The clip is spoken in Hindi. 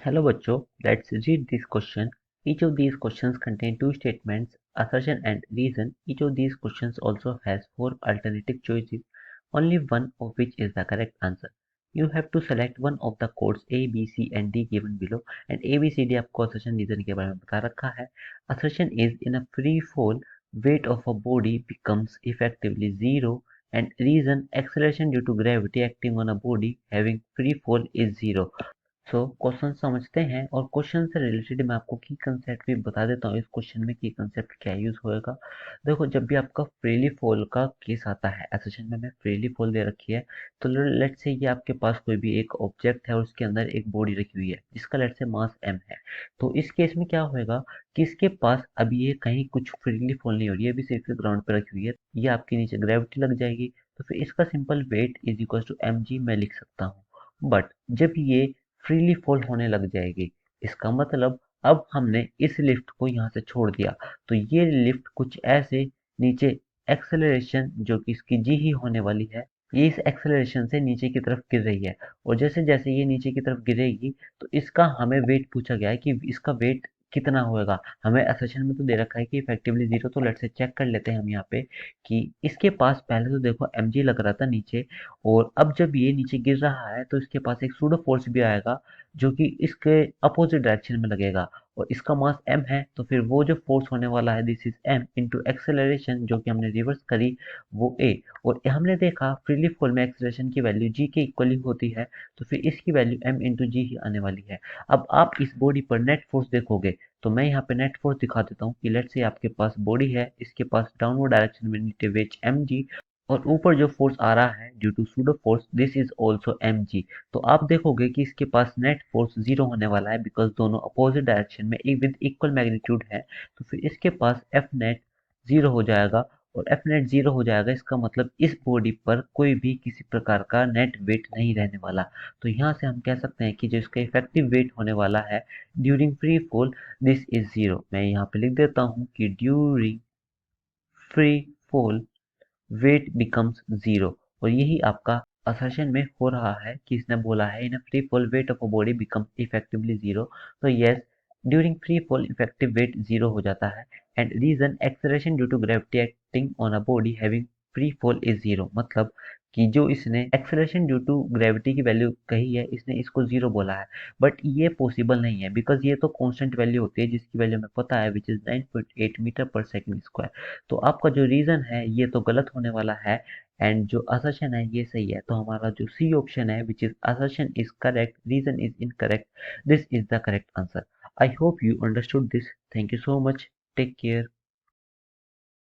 Hello बच्चों, let's read this question. Each of these questions contain two statements, assertion and reason. Each of these questions also has four alternative choices, only one of which is the correct answer. You have to select one of the codes A, B, C and D given below and A, B, C, D आपको assertion reason के बारे में बता रखा है. Assertion is in a free fall, weight of a body becomes effectively zero and reason acceleration due to gravity acting on a body having free fall is zero. Question समझते हैं और क्वेश्चन से रिलेटेड मैं आपको की कंसेप्ट भी बता देता हूँ इस क्वेश्चन में की कंसेप्ट क्या यूज होएगा। देखो, जब भी आपका फ्रीली फॉल का केस आता है, एसेशन में मैं फ्रीली फॉल दे रखी है, तो लेट से ये आपके पास कोई भी एक ऑब्जेक्ट है और उसके अंदर एक बॉडी रखी हुई है जिसका लेट से मास m है। तो इस केस में क्या होएगा कि इसके पास अभी ये कहीं कुछ फ्रीली फॉल नहीं हो रही है, अभी सिर्फ ग्राउंड पर रखी हुई है, ये आपके नीचे ग्रेविटी लग जाएगी, तो फिर इसका simple weight is equal to mg मैं लिख सकता हूँ। बट जब ये फ्रीली फॉल होने लग जाएगी, इसका मतलब अब हमने इस लिफ्ट को यहाँ से छोड़ दिया, तो ये लिफ्ट कुछ ऐसे नीचे एक्सेलरेशन जो कि इसकी जी ही होने वाली है, ये इस एक्सेलरेशन से नीचे की तरफ गिर रही है और जैसे जैसे ये नीचे की तरफ गिरेगी तो इसका हमें वेट पूछा गया है कि इसका वेट कितना होएगा। हमें असर्शन में तो दे रखा है कि इफेक्टिवली जीरो, तो लेट से चेक कर लेते हैं हम यहाँ पे कि इसके पास पहले तो देखो mg लग रहा था नीचे, और अब जब ये नीचे गिर रहा है तो इसके पास एक सूडो फोर्स भी आएगा जो कि इसके अपोजिट डायरेक्शन में लगेगा और इसका मास m है, तो फिर वो जो फोर्स होने वाला है this is m into acceleration जो कि हमने रिवर्स करी वो a, और हमने देखा फ्रीली फॉल में एक्सेलरेशन की वैल्यू g के इक्वली होती है, तो फिर इसकी वैल्यू m इंटू जी ही आने वाली है। अब आप इस बॉडी पर नेट फोर्स देखोगे तो मैं यहाँ पे नेट फोर्स दिखा देता हूँ कि लेट से आपके पास बॉडी है, इसके पास डाउनवर्ड डायरेक्शन में नीचे वेट mg और ऊपर जो फोर्स आ रहा है due to pseudo force this is also mg। तो आप देखोगे कि इसके पास नेट फोर्स जीरो होने वाला है बिकॉज दोनों अपोजिट डायरेक्शन में एक विद इक्वल मैग्नीट्यूड है, तो फिर इसके पास एफ नेट जीरो हो जाएगा और एफ नेट जीरो हो जाएगा, इसका मतलब इस बॉडी पर कोई भी किसी प्रकार का नेट वेट नहीं रहने वाला। तो यहाँ से हम कह सकते हैं कि जो इसका इफेक्टिव वेट होने वाला है during free fall this is zero. मैं यहाँ पे लिख देता हूँ कि during free fall weight becomes zero, और यही आपका असर्शन में हो रहा है कि इसने बोला है in free fall weight of a body becomes effectively zero. तो yes, during free fall effective weight zero हो जाता है and reason acceleration due to gravity acting on a body having free fall is zero, मतलब कि जो इसने एक्सेलरेशन ड्यू टू ग्रेविटी की वैल्यू कही है इसने इसको जीरो बोला है, बट ये पॉसिबल नहीं है बिकॉज ये तो कांस्टेंट वैल्यू होती है जिसकी वैल्यू हमें पता है विच इज 9.8 मीटर पर सेकंड स्क्वायर। तो आपका जो रीजन है ये तो गलत होने वाला है एंड जो असर्शन है ये सही है, तो हमारा जो सी ऑप्शन है which is assertion is correct, reason is incorrect, this is the correct answer. I hope you understood this. Thank you so much, take care.